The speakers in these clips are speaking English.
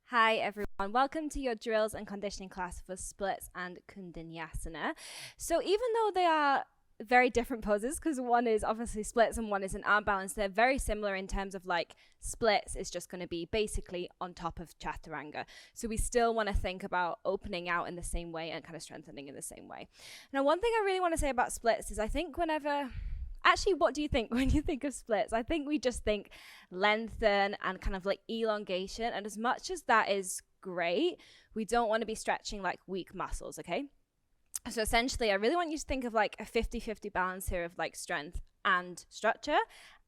Hi everyone, welcome to your drills and conditioning class for splits and Koundinyasana. So even though they are very different poses, because one is obviously splits and one is an arm balance, they're very similar in terms of like splits is just going to be basically on top of chaturanga. So we still want to think about opening out in the same way and kind of strengthening in the same way. Now, one thing I really want to say about splits is I think actually, what do you think when you think of splits? I think we just think lengthen and kind of like elongation. And as much as that is great, we don't want to be stretching like weak muscles, okay? So essentially, I really want you to think of like a 50-50 balance here of like strength and structure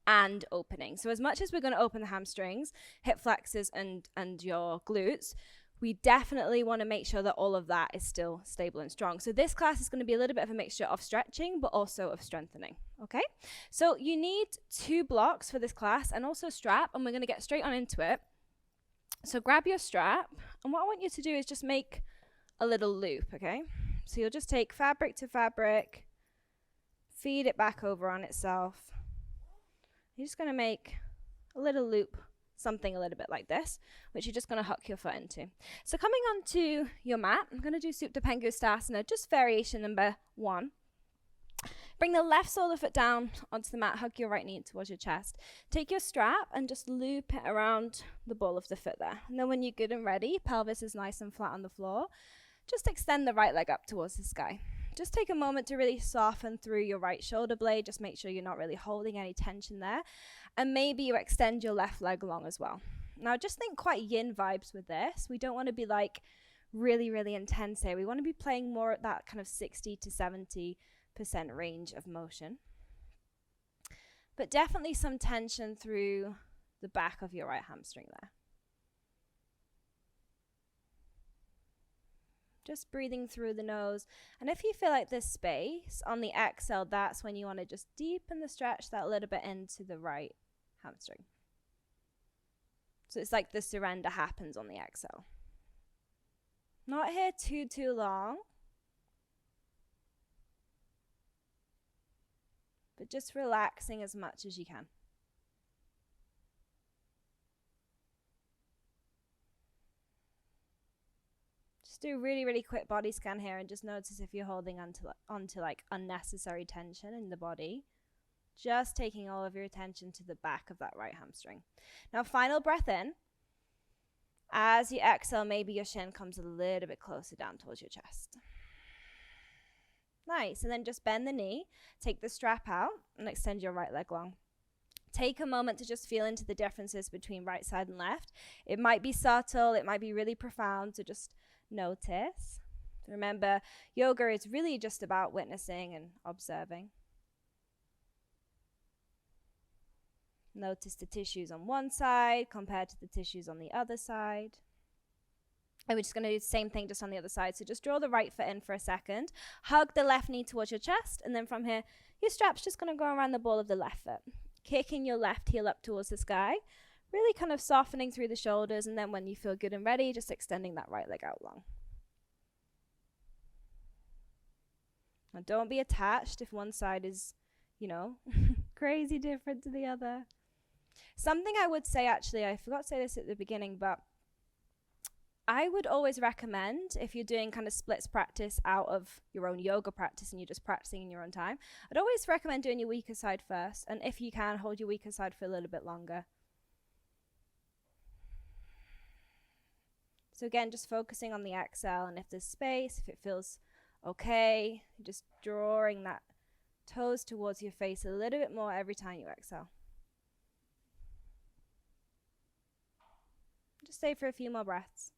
and opening. So as much as we're going to open the hamstrings, hip flexors and your glutes, we definitely want to make sure that all of that is still stable and strong. So this class is going to be a little bit of a mixture of stretching, but also of strengthening, okay? So you need 2 blocks for this class and also a strap, and we're going to get straight on into it. So grab your strap, and what I want you to do is just make a little loop, okay? So you'll just take fabric to fabric, feed it back over on itself. You're just going to make a little loop, something a little bit like this, which you're just going to hook your foot into. So coming onto your mat, I'm going to do Supta Penguistasana, just variation number 1. Bring the left sole of the foot down onto the mat, hug your right knee towards your chest. Take your strap and just loop it around the ball of the foot there. And then when you're good and ready, pelvis is nice and flat on the floor, just extend the right leg up towards the sky. Just take a moment to really soften through your right shoulder blade. Just make sure you're not really holding any tension there. And maybe you extend your left leg long as well. Now, just think quite yin vibes with this. We don't want to be like really, really intense here. We want to be playing more at that kind of 60 to 70% range of motion. But definitely some tension through the back of your right hamstring there. Just breathing through the nose. And if you feel like there's space on the exhale, that's when you want to just deepen the stretch that little bit into the right hamstring. So it's like the surrender happens on the exhale. Not here too long, but just relaxing as much as you can. Just do a really, really quick body scan here and just notice if you're holding onto like unnecessary tension in the body. Just taking all of your attention to the back of that right hamstring. Now, final breath in. As you exhale, maybe your shin comes a little bit closer down towards your chest. Nice. And then just bend the knee, take the strap out, and extend your right leg long. Take a moment to just feel into the differences between right side and left. It might be subtle, it might be really profound, so just notice. Remember, yoga is really just about witnessing and observing. Notice the tissues on one side compared to the tissues on the other side. And we're just going to do the same thing just on the other side. So just draw the right foot in for a second. Hug the left knee towards your chest. And then from here, your strap's just going to go around the ball of the left foot. Kicking your left heel up towards the sky. Really kind of softening through the shoulders. And then when you feel good and ready, just extending that right leg out long. Now don't be attached if one side is, crazy different to the other. Something I would say, actually, I forgot to say this at the beginning, but I would always recommend, if you're doing kind of splits practice out of your own yoga practice and you're just practicing in your own time, I'd always recommend doing your weaker side first. And if you can, hold your weaker side for a little bit longer. So again, just focusing on the exhale, and if there's space, if it feels okay, just drawing that toes towards your face a little bit more every time you exhale. Just stay for a few more breaths.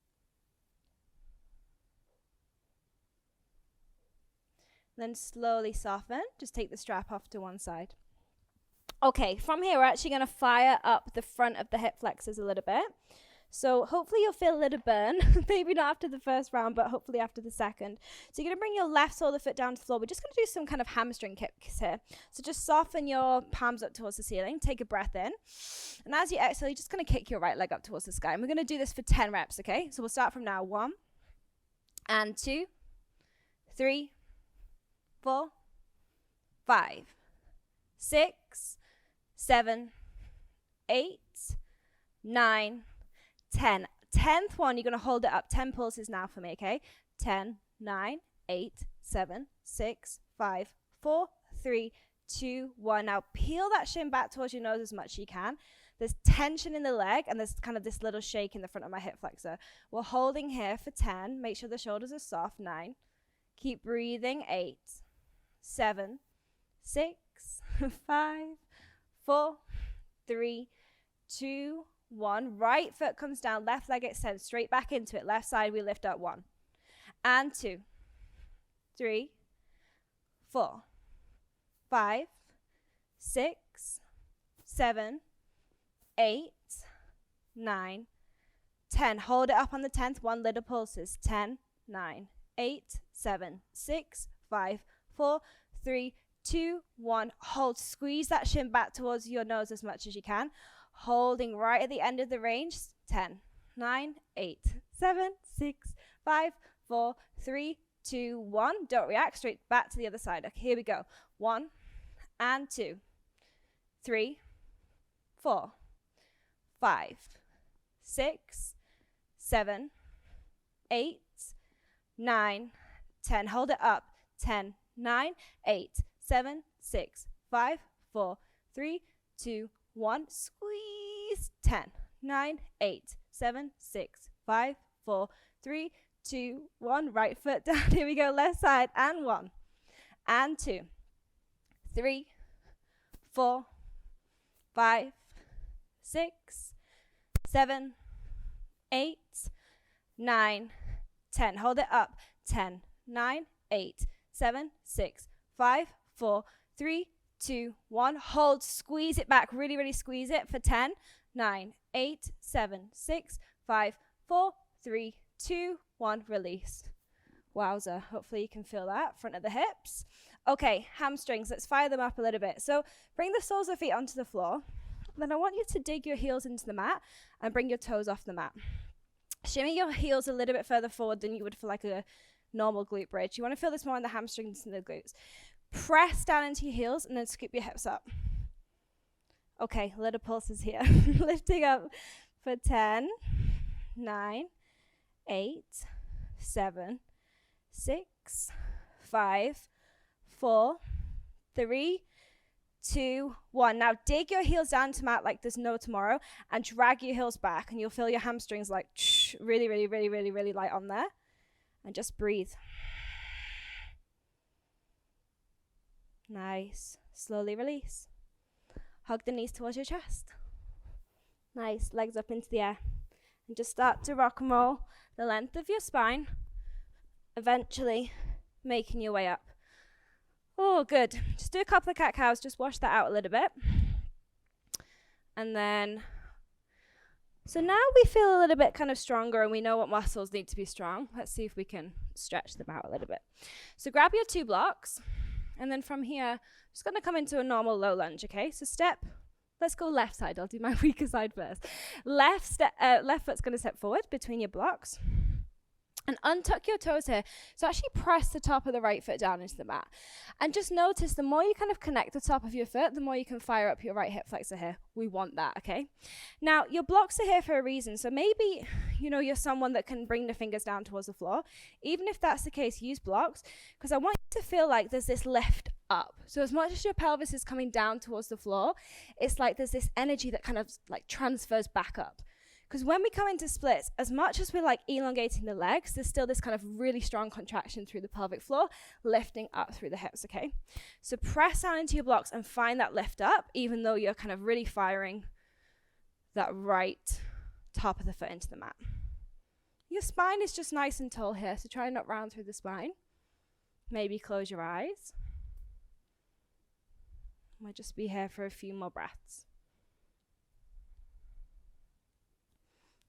Then slowly soften. Just take the strap off to one side. Okay, from here we're actually going to fire up the front of the hip flexors a little bit. So hopefully you'll feel a little burn. Maybe not after the first round, but hopefully after the second. So you're going to bring your left sole of the foot down to the floor. We're just going to do some kind of hamstring kicks here. So just soften your palms up towards the ceiling. Take a breath in. And as you exhale, you're just going to kick your right leg up towards the sky. And we're going to do this for 10 reps, okay? So we'll start from now. 1 and 2, 3, 4, 5, 6, 7, 8, 9, 10. 10th one, you're going to hold it up 10 pulses now for me, okay? 10, 9, 8, 7, 6, 5, 4, 3, 2, 1. Now peel that shin back towards your nose as much as you can. There's tension in the leg, and there's kind of this little shake in the front of my hip flexor. We're holding here for 10. Make sure the shoulders are soft. 9. Keep breathing. 8, 7, 6, 5, 4, 3, 2, 1. Right foot comes down, left leg extends straight back into it. Left side, we lift up. 1 and 2, 3, 4, 5, 6, 7, 8, 9, 10. Hold it up on the 10th one. Little pulses. 10, 9, 8, 7, 6, 5, 4, 3, 2, 1. Hold. Squeeze that shin back towards your nose as much as you can. Holding right at the end of the range. 10, 9, 8, 7, 6, 5, 4, 3, 2, 1. Don't react. Straight back to the other side. Okay, here we go. 1 and 2, 3, 4, 5, 6, 7, 8, 9, 10. Hold it up. 10, 9, 8, 7, 6, 5, 4, 3, 2, 1. Squeeze. 10, 9, 8, 7, 6, 5, 4, 3, 2, 1. Right foot down. Here we go. Left side. And 1 and 2, 3, 4, 5, 6, 7, 8, 9, 10. Hold it up. 10, 9, 8, 7, 6, 5, 4, 3, 2, 1. Hold. Squeeze it back. Really, really squeeze it for 10, 9, 8, 7, 6, 5, 4, 3, 2, 1. Release. Wowza. Hopefully you can feel that. Front of the hips. Okay, hamstrings. Let's fire them up a little bit. So bring the soles of feet onto the floor. Then I want you to dig your heels into the mat and bring your toes off the mat. Shimmy your heels a little bit further forward than you would for like a normal glute bridge. You want to feel this more in the hamstrings and the glutes. Press down into your heels and then scoop your hips up. Okay, little pulses here. Lifting up for 10, 9, 8, 7, 6, 5, 4, 3, 2, 1. Now dig your heels down to mat like there's no tomorrow and drag your heels back, and you'll feel your hamstrings like really, really, really, really, really light on there. And just breathe. Nice. Slowly release. Hug the knees towards your chest. Nice. Legs up into the air. And just start to rock and roll the length of your spine, eventually making your way up. Oh, good. Just do a couple of cat-cows. Just wash that out a little bit. And then, so now we feel a little bit kind of stronger and we know what muscles need to be strong. Let's see if we can stretch them out a little bit. So grab your 2 blocks. And then from here, just going to come into a normal low lunge, okay? So step. Let's go left side. I'll do my weaker side first. Left foot's going to step forward between your blocks. And untuck your toes here. So actually press the top of the right foot down into the mat. And just notice the more you kind of connect the top of your foot, the more you can fire up your right hip flexor here. We want that, okay? Now, your blocks are here for a reason. So maybe, you're someone that can bring the fingers down towards the floor. Even if that's the case, use blocks. Because I want you to feel like there's this lift up. So as much as your pelvis is coming down towards the floor, it's like there's this energy that kind of like transfers back up. Because when we come into splits, as much as we're like elongating the legs, there's still this kind of really strong contraction through the pelvic floor, lifting up through the hips, okay? So press down into your blocks and find that lift up, even though you're kind of really firing that right top of the foot into the mat. Your spine is just nice and tall here, so try not round through the spine. Maybe close your eyes. Might just be here for a few more breaths.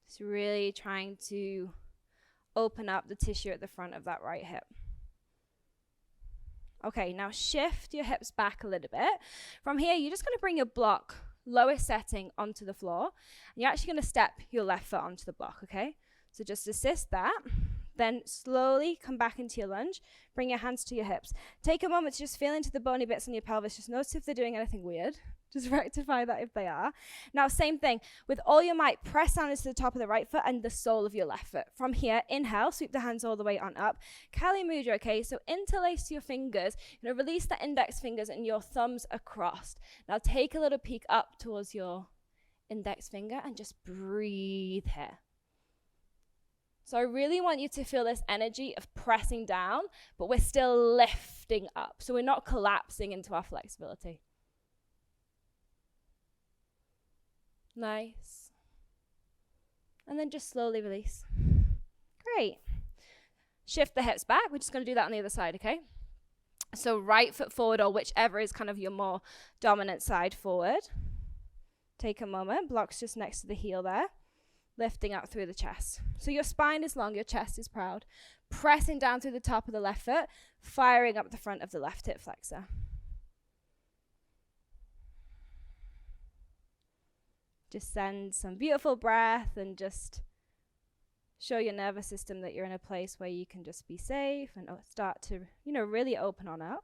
Just really trying to open up the tissue at the front of that right hip. Okay, now shift your hips back a little bit. From here, you're just going to bring your block, lowest setting, onto the floor. And you're actually going to step your left foot onto the block, okay? So just assist that. Then slowly come back into your lunge. Bring your hands to your hips. Take a moment to just feel into the bony bits on your pelvis. Just notice if they're doing anything weird. Just rectify that if they are. Now, same thing. With all your might, press down into the top of the right foot and the sole of your left foot. From here, inhale, sweep the hands all the way on up. Kali Mudra, okay? So interlace your fingers. Release the index fingers and your thumbs across. Now, take a little peek up towards your index finger and just breathe here. So I really want you to feel this energy of pressing down, but we're still lifting up. So we're not collapsing into our flexibility. Nice. And then just slowly release. Great. Shift the hips back. We're just going to do that on the other side, okay? So right foot forward, or whichever is kind of your more dominant side forward. Take a moment. Blocks just next to the heel there. Lifting up through the chest. So your spine is long, your chest is proud. Pressing down through the top of the left foot, firing up the front of the left hip flexor. Just send some beautiful breath and just show your nervous system that you're in a place where you can just be safe and start to, really open on up.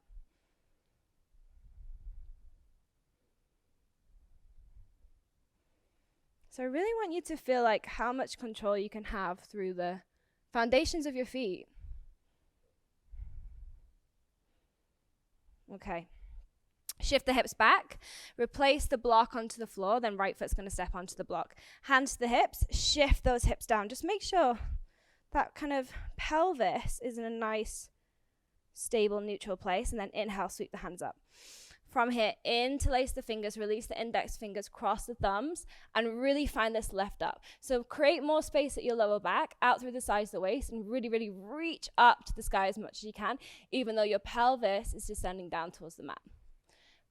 So I really want you to feel like how much control you can have through the foundations of your feet. Okay. Shift the hips back, replace the block onto the floor, then right foot's going to step onto the block. Hands to the hips, shift those hips down. Just make sure that kind of pelvis is in a nice, stable, neutral place, and then inhale, sweep the hands up. From here, interlace the fingers, release the index fingers, cross the thumbs, and really find this lift up. So create more space at your lower back, out through the sides of the waist, and really, really reach up to the sky as much as you can, even though your pelvis is descending down towards the mat.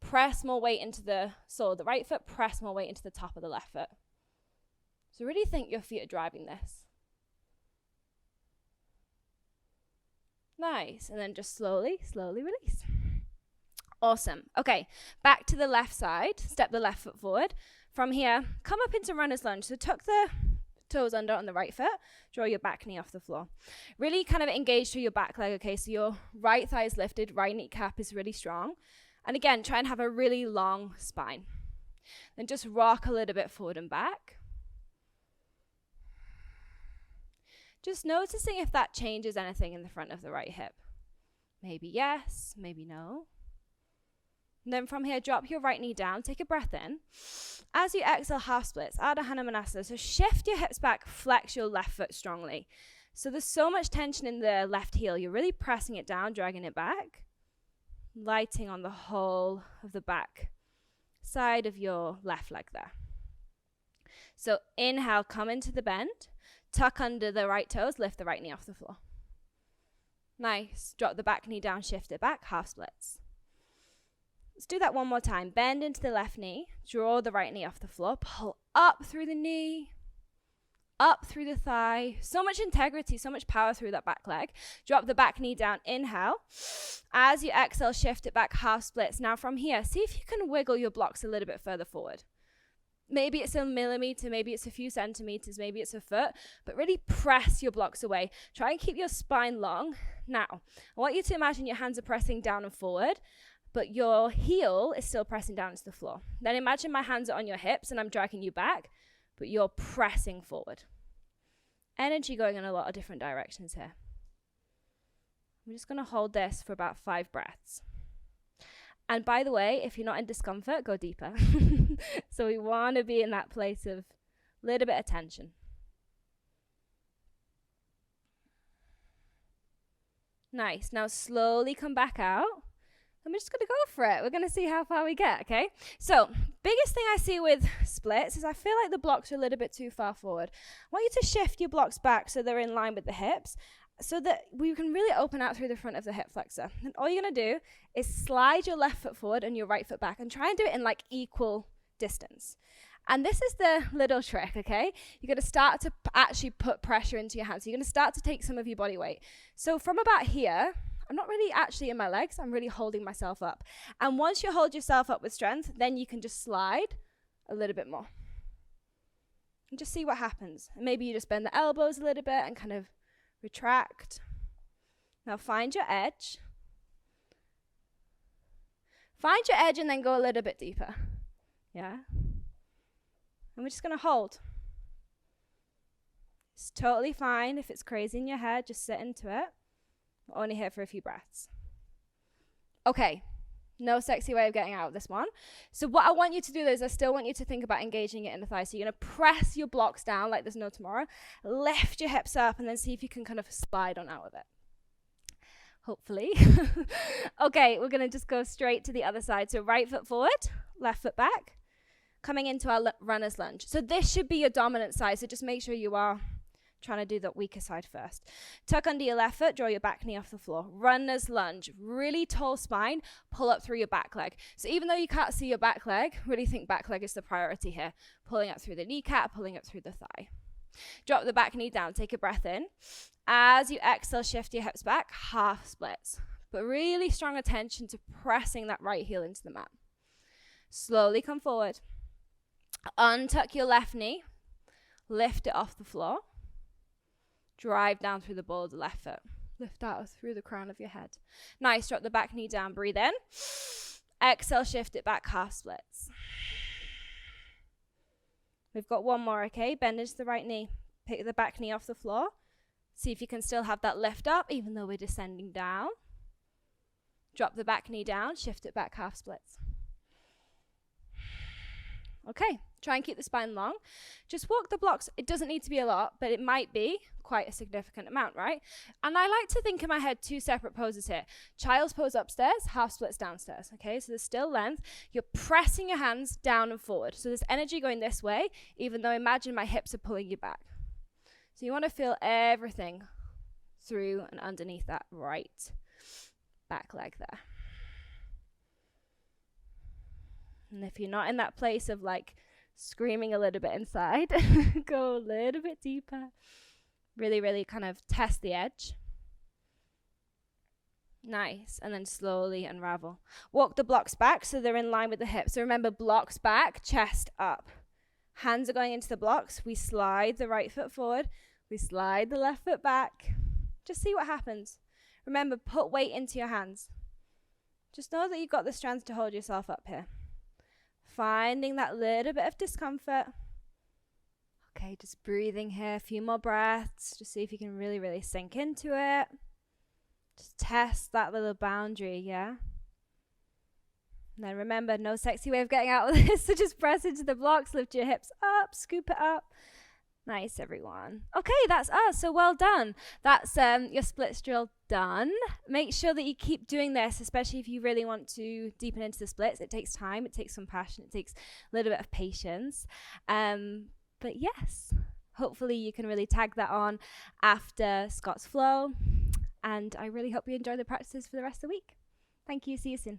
Press more weight into the sole of the right foot, press more weight into the top of the left foot. So really think your feet are driving this. Nice, and then just slowly, slowly release. Awesome. Okay, back to the left side. Step the left foot forward. From here, come up into runner's lunge. So tuck the toes under on the right foot. Draw your back knee off the floor. Really kind of engage through your back leg, okay? So your right thigh is lifted, right kneecap is really strong. And again, try and have a really long spine. Then just rock a little bit forward and back. Just noticing if that changes anything in the front of the right hip. Maybe yes, maybe no. And then from here, drop your right knee down, take a breath in. As you exhale, half splits, Ardha hanumanasana. So shift your hips back, flex your left foot strongly. So there's so much tension in the left heel. You're really pressing it down, dragging it back. Lighting on the whole of the back side of your left leg there. So inhale, come into the bend. Tuck under the right toes, lift the right knee off the floor. Nice. Drop the back knee down, shift it back, half splits. Let's do that one more time. Bend into the left knee, draw the right knee off the floor, pull up through the knee, up through the thigh. So much integrity, so much power through that back leg. Drop the back knee down, inhale. As you exhale, shift it back, half splits. Now from here, see if you can wiggle your blocks a little bit further forward. Maybe it's a millimeter, maybe it's a few centimeters, maybe it's a foot, but really press your blocks away. Try and keep your spine long. Now, I want you to imagine your hands are pressing down and forward, but your heel is still pressing down to the floor. Then imagine my hands are on your hips and I'm dragging you back, but you're pressing forward. Energy going in a lot of different directions here. I'm just going to hold this for about 5 breaths. And by the way, if you're not in discomfort, go deeper. So we want to be in that place of a little bit of tension. Nice. Now slowly come back out. And we're just going to go for it. We're going to see how far we get, okay? So biggest thing I see with splits is I feel like the blocks are a little bit too far forward. I want you to shift your blocks back so they're in line with the hips, so that we can really open out through the front of the hip flexor. And all you're going to do is slide your left foot forward and your right foot back and try and do it in like equal distance. And this is the little trick, okay? You're going to start to actually put pressure into your hands. So you're going to start to take some of your body weight. So from about here, I'm not really actually in my legs. I'm really holding myself up. And once you hold yourself up with strength, then you can just slide a little bit more. And just see what happens. And maybe you just bend the elbows a little bit and kind of retract. Now find your edge. Find your edge and then go a little bit deeper. Yeah. And we're just going to hold. It's totally fine if it's crazy in your head. Just sit into it. We're only here for a few breaths. Okay. No sexy way of getting out of this one. So what I want you to do is I still want you to think about engaging it in the thigh. So you're going to press your blocks down like there's no tomorrow. Lift your hips up and then see if you can kind of slide on out of it. Hopefully. Okay, we're going to just go straight to the other side. So right foot forward, left foot back. Coming into our runner's lunge. So this should be your dominant side. So just make sure you are trying to do the weaker side first. Tuck under your left foot, draw your back knee off the floor. Runner's lunge, really tall spine, pull up through your back leg. So even though you can't see your back leg, really think back leg is the priority here. Pulling up through the kneecap, pulling up through the thigh. Drop the back knee down, take a breath in. As you exhale, shift your hips back, half splits. But really strong attention to pressing that right heel into the mat. Slowly come forward. Untuck your left knee, lift it off the floor. Drive down through the ball of the left foot. Lift out through the crown of your head. Nice. Drop the back knee down. Breathe in. Exhale, shift it back, half splits. We've got one more, okay? Bend into the right knee. Pick the back knee off the floor. See if you can still have that lift up, even though we're descending down. Drop the back knee down. Shift it back, half splits. Okay, try and keep the spine long. Just walk the blocks. It doesn't need to be a lot, but it might be quite a significant amount, right? And I like to think in my head two separate poses here. Child's pose upstairs, half splits downstairs, okay? So there's still length. You're pressing your hands down and forward. So there's energy going this way, even though imagine my hips are pulling you back. So you want to feel everything through and underneath that right back leg there. And if you're not in that place of like screaming a little bit inside, go a little bit deeper. Really, really kind of test the edge. Nice. And then slowly unravel. Walk the blocks back so they're in line with the hips. So remember, blocks back, chest up. Hands are going into the blocks. We slide the right foot forward. We slide the left foot back. Just see what happens. Remember, put weight into your hands. Just know that you've got the strength to hold yourself up here. Finding that little bit of discomfort. Okay, just breathing here. A few more breaths. Just see if you can really, really sink into it. Just test that little boundary, yeah? And then remember, no sexy way of getting out of this. So just press into the blocks, lift your hips up, scoop it up. Nice, everyone. Okay, that's us. So well done. That's your splits drill done. Make sure that you keep doing this, especially if you really want to deepen into the splits. It takes time. It takes some passion. It takes a little bit of patience. But yes, hopefully you can really tag that on after Scott's flow. And I really hope you enjoy the practices for the rest of the week. Thank you. See you soon.